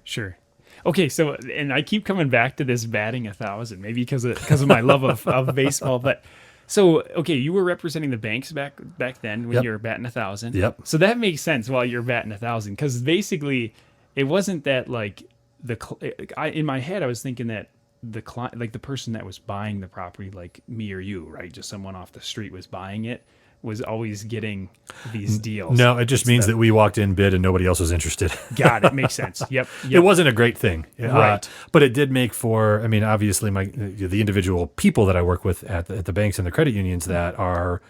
Okay, so, and I keep coming back to this batting 1,000, maybe because of my love of baseball, but so, okay, you were representing the banks back then when you were batting 1,000. Yep. So that makes sense while you're batting 1,000, because basically it wasn't that like in my head I was thinking that the client, like the person that was buying the property, like me or you, right, just someone off the street was buying it, was always getting these deals. No, it just means that we walked in, bid, and nobody else was interested. Got it. Makes sense. Yep. It wasn't a great thing. Right. But it did make for, obviously the individual people that I work with at the banks and the credit unions that are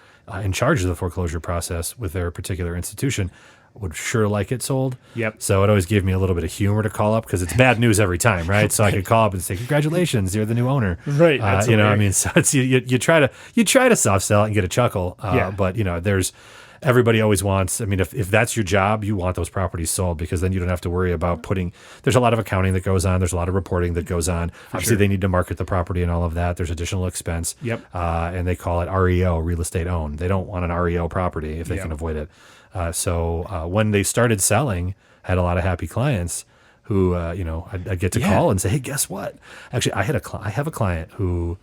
in charge of the foreclosure process with their particular institution would sure like it sold. Yep. So it always gave me a little bit of humor to call up, because it's bad news every time, right? So I could call up and say, "Congratulations, you're the new owner." Right. That's so it's you try to soft sell it and get a chuckle. But there's everybody always wants. If that's your job, you want those properties sold, because then you don't have to worry about there's a lot of accounting that goes on. There's a lot of reporting that goes on. Obviously, they need to market the property and all of that. There's additional expense. Yep. And they call it REO, real estate owned. They don't want an REO property if they can avoid it. So when they started selling, I had a lot of happy clients who, I'd get to call and say, "Hey, guess what?" Actually, I have a client who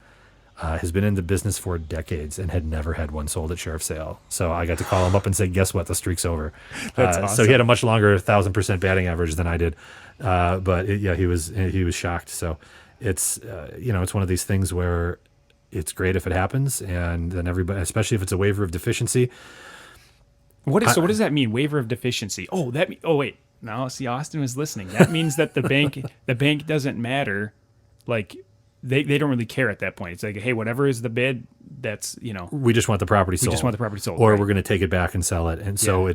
has been in the business for decades and had never had one sold at sheriff sale. So I got to call him up and say, "Guess what? The streak's over." That's awesome. So he had a much longer 1,000% batting average than I did. But he was shocked. So it's it's one of these things where it's great if it happens, and then everybody, especially if it's a waiver of deficiency. So what does that mean? Waiver of deficiency. Oh, wait. No, see, Austin was listening. That means that the bank doesn't matter. Like they don't really care at that point. It's like, hey, whatever is the bid, that's, we just want the property sold. We just want the property sold. Or right. we're going to take it back and sell it. And so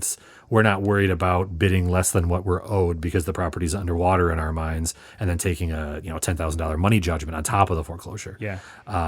we're not worried about bidding less than what we're owed because the property's underwater in our minds, and then taking a $10,000 money judgment on top of the foreclosure. Yeah.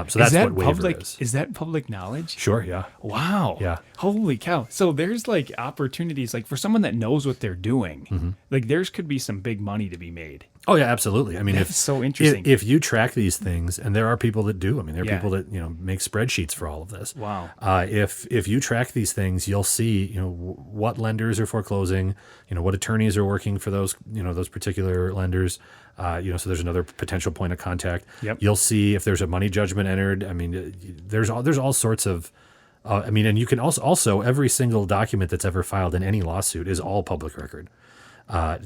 So that's what waiver public, is. Is that public knowledge? Sure. Yeah. Wow. Yeah. Holy cow. So there's like opportunities, like for someone that knows what they're doing, like there's could be some big money to be made. Oh yeah, absolutely. I mean, That's so interesting. If you track these things, and there are people that do. I mean, there are people that make spreadsheets for all of this. Wow. If you track these things, you'll see what lenders are foreclosing, what attorneys are working for those those particular lenders. So there's another potential point of contact. Yep. You'll see if there's a money judgment entered. I mean, there's all sorts of. And you can also every single document that's ever filed in any lawsuit is all public record.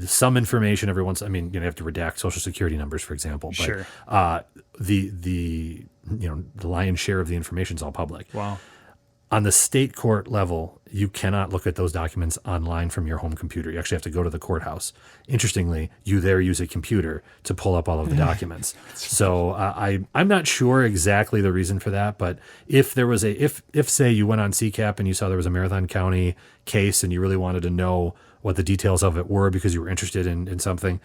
Some information every once, you have to redact social security numbers, for example, but Sure. The lion's share of the information is all public. Wow. On the state court level, you cannot look at those documents online from your home computer. You actually have to go to the courthouse. Interestingly, you there use a computer to pull up all of the documents. So I'm not sure exactly the reason for that, but if there was if say you went on CCAP and you saw there was a Marathon County case and you really wanted to know what the details of it were because you were interested in something,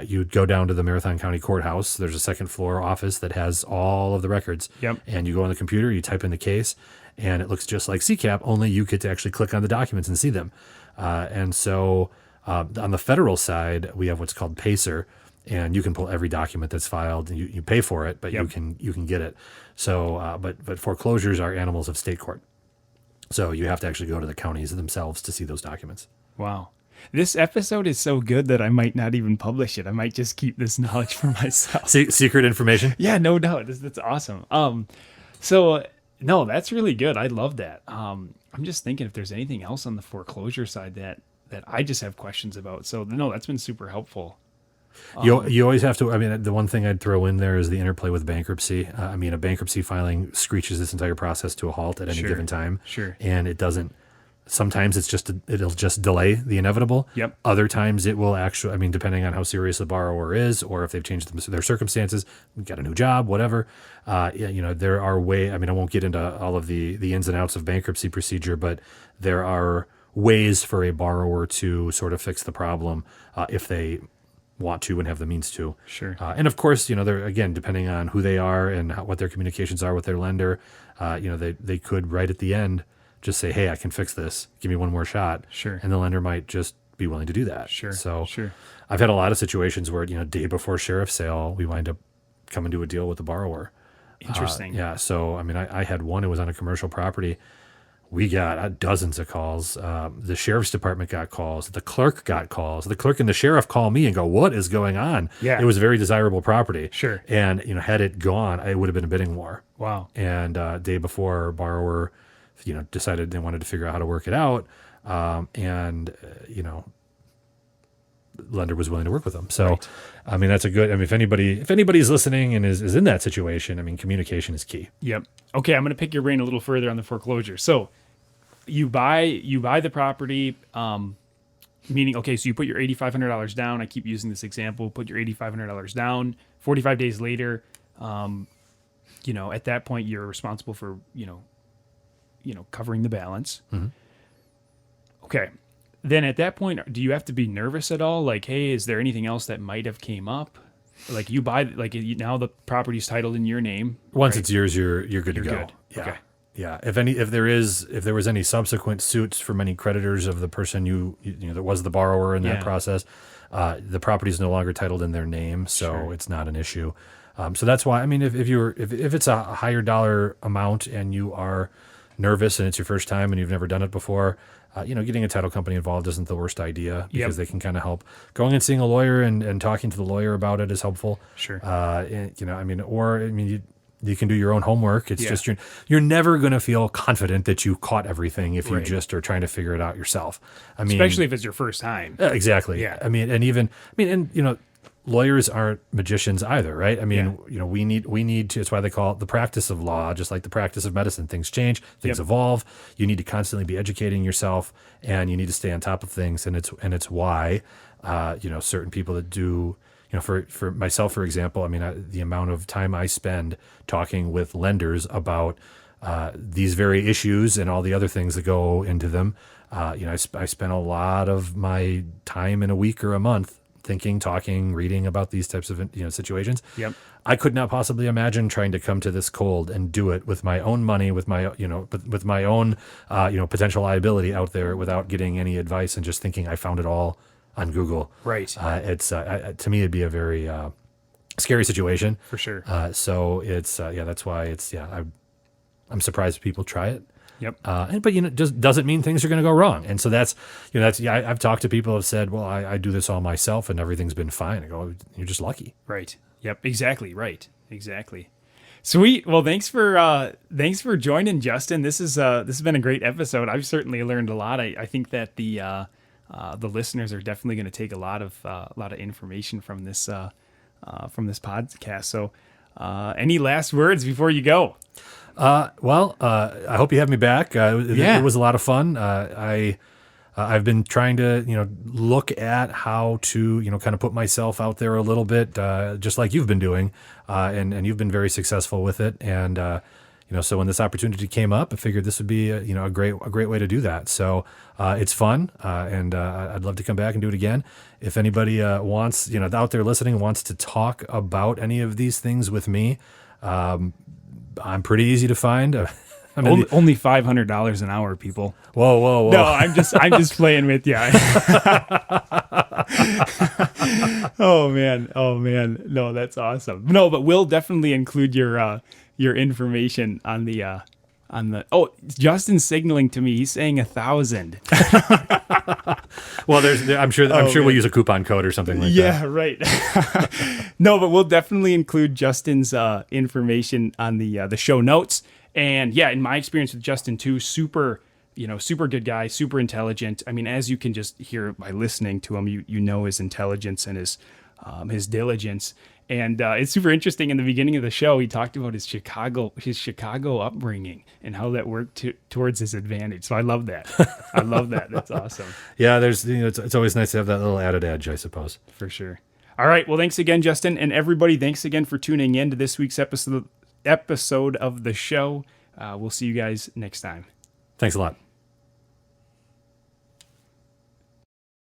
you'd go down to the Marathon County Courthouse. There's a second floor office that has all of the records. Yep. And you go on the computer, you type in the case, and it looks just like CCAP, only you get to actually click on the documents and see them. And so on the federal side, we have what's called PACER, and you can pull every document that's filed, and you pay for it, but you can get it. So, but foreclosures are animals of state court. So you have to actually go to the counties themselves to see those documents. Wow. This episode is so good that I might not even publish it. I might just keep this knowledge for myself. Secret information? Yeah, no doubt. That's awesome. No, that's really good. I love that. I'm just thinking if there's anything else on the foreclosure side that I just have questions about. So no, that's been super helpful. You always have to, the one thing I'd throw in there is the interplay with bankruptcy. A bankruptcy filing screeches this entire process to a halt at any given time. Sure. And it doesn't, sometimes it'll just delay the inevitable. Yep. Other times it will actually, depending on how serious the borrower is, or if they've changed their circumstances, got a new job, whatever. There are I won't get into all of the ins and outs of bankruptcy procedure, but there are ways for a borrower to sort of fix the problem if they want to and have the means to. Sure. And of course, they're, again, depending on who they are and what their communications are with their lender, they could right at the end just say, hey, I can fix this. Give me one more shot. Sure. And the lender might just be willing to do that. Sure. So sure. I've had a lot of situations where, day before sheriff's sale, we wind up coming to a deal with the borrower. Interesting. Yeah. So, I had one, it was on a commercial property. We got dozens of calls. The sheriff's department got calls. The clerk got calls. The clerk and the sheriff call me and go, what is going on? Yeah. It was a very desirable property. Sure. And, had it gone, it would have been a bidding war. Wow. And day before, borrower, decided they wanted to figure out how to work it out. Lender was willing to work with them. So, right. That's a good, if anybody's listening and is in that situation, communication is key. Yep. Okay. I'm going to pick your brain a little further on the foreclosure. So you buy the property, meaning, okay, so you put your $8,500 down. I keep using this example, put your $8,500 down, 45 days later, at that point you're responsible for, covering the balance. Mm-hmm. Okay. Then at that point, do you have to be nervous at all? Like, hey, is there anything else that might have came up? Like you buy, now the property's titled in your name. Once it's yours, you're good to go. Good. Yeah. Okay. Yeah. If there was any subsequent suits from any creditors of the person that was the borrower in that process, the property is no longer titled in their name, so it's not an issue. So that's why, if it's a higher dollar amount and you are nervous and it's your first time and you've never done it before, getting a title company involved isn't the worst idea because they can kind of help. Going and seeing a lawyer and talking to the lawyer about it is helpful. Sure. You can do your own homework. It's just you're never going to feel confident that you caught everything if you just are trying to figure it out yourself. Especially if it's your first time. Exactly. Yeah. lawyers aren't magicians either, right? I mean, we need to, it's why they call it the practice of law, just like the practice of medicine. Things change, things evolve. You need to constantly be educating yourself, and you need to stay on top of things. And it's why, certain people that do, for myself, for example, I mean, the amount of time I spend talking with lenders about these very issues and all the other things that go into them. I spend a lot of my time in a week or a month thinking, talking, reading about these types of situations. Yep. I could not possibly imagine trying to come to this cold and do it with my own money, with my with my own potential liability out there without getting any advice and just thinking I found it all on Google. Right. It's to me it'd be a very scary situation For sure. So it's that's why I'm surprised people try it. Yep. But just doesn't mean things are going to go wrong. And so I've talked to people who have said, well, I do this all myself and everything's been fine. I go, you're just lucky. Right. Yep. Exactly. Right. Exactly. Sweet. Well, thanks for joining, Justin. This has been a great episode. I've certainly learned a lot. I think that the listeners are definitely going to take a lot of information from this podcast. So, any last words before you go? I hope you have me back. It was a lot of fun. I've been trying to, look at how to, kind of put myself out there a little bit, just like you've been doing, and you've been very successful with it. And, so when this opportunity came up, I figured this would be, a great way to do that. So, it's fun. And I'd love to come back and do it again. If anybody, wants, out there listening, wants to talk about any of these things with me, I'm pretty easy to find. Only $500 an hour, people. Whoa! No, I'm just playing with you. Oh man! No, that's awesome. No, but we'll definitely include your information on the. Justin's signaling to me. He's saying 1,000. Well, I'm sure we'll use a coupon code or something like that. Yeah, right. No, but we'll definitely include Justin's information on the show notes. And yeah, in my experience with Justin too, super good guy, super intelligent. I mean, as you can just hear by listening to him, his intelligence and his diligence. And it's super interesting. In the beginning of the show, he talked about his Chicago upbringing and how that worked towards his advantage. So I love that. That's awesome. Yeah, it's always nice to have that little added edge, I suppose. For sure. All right. Well, thanks again, Justin, and everybody. Thanks again for tuning in to this week's episode of the show. We'll see you guys next time. Thanks a lot.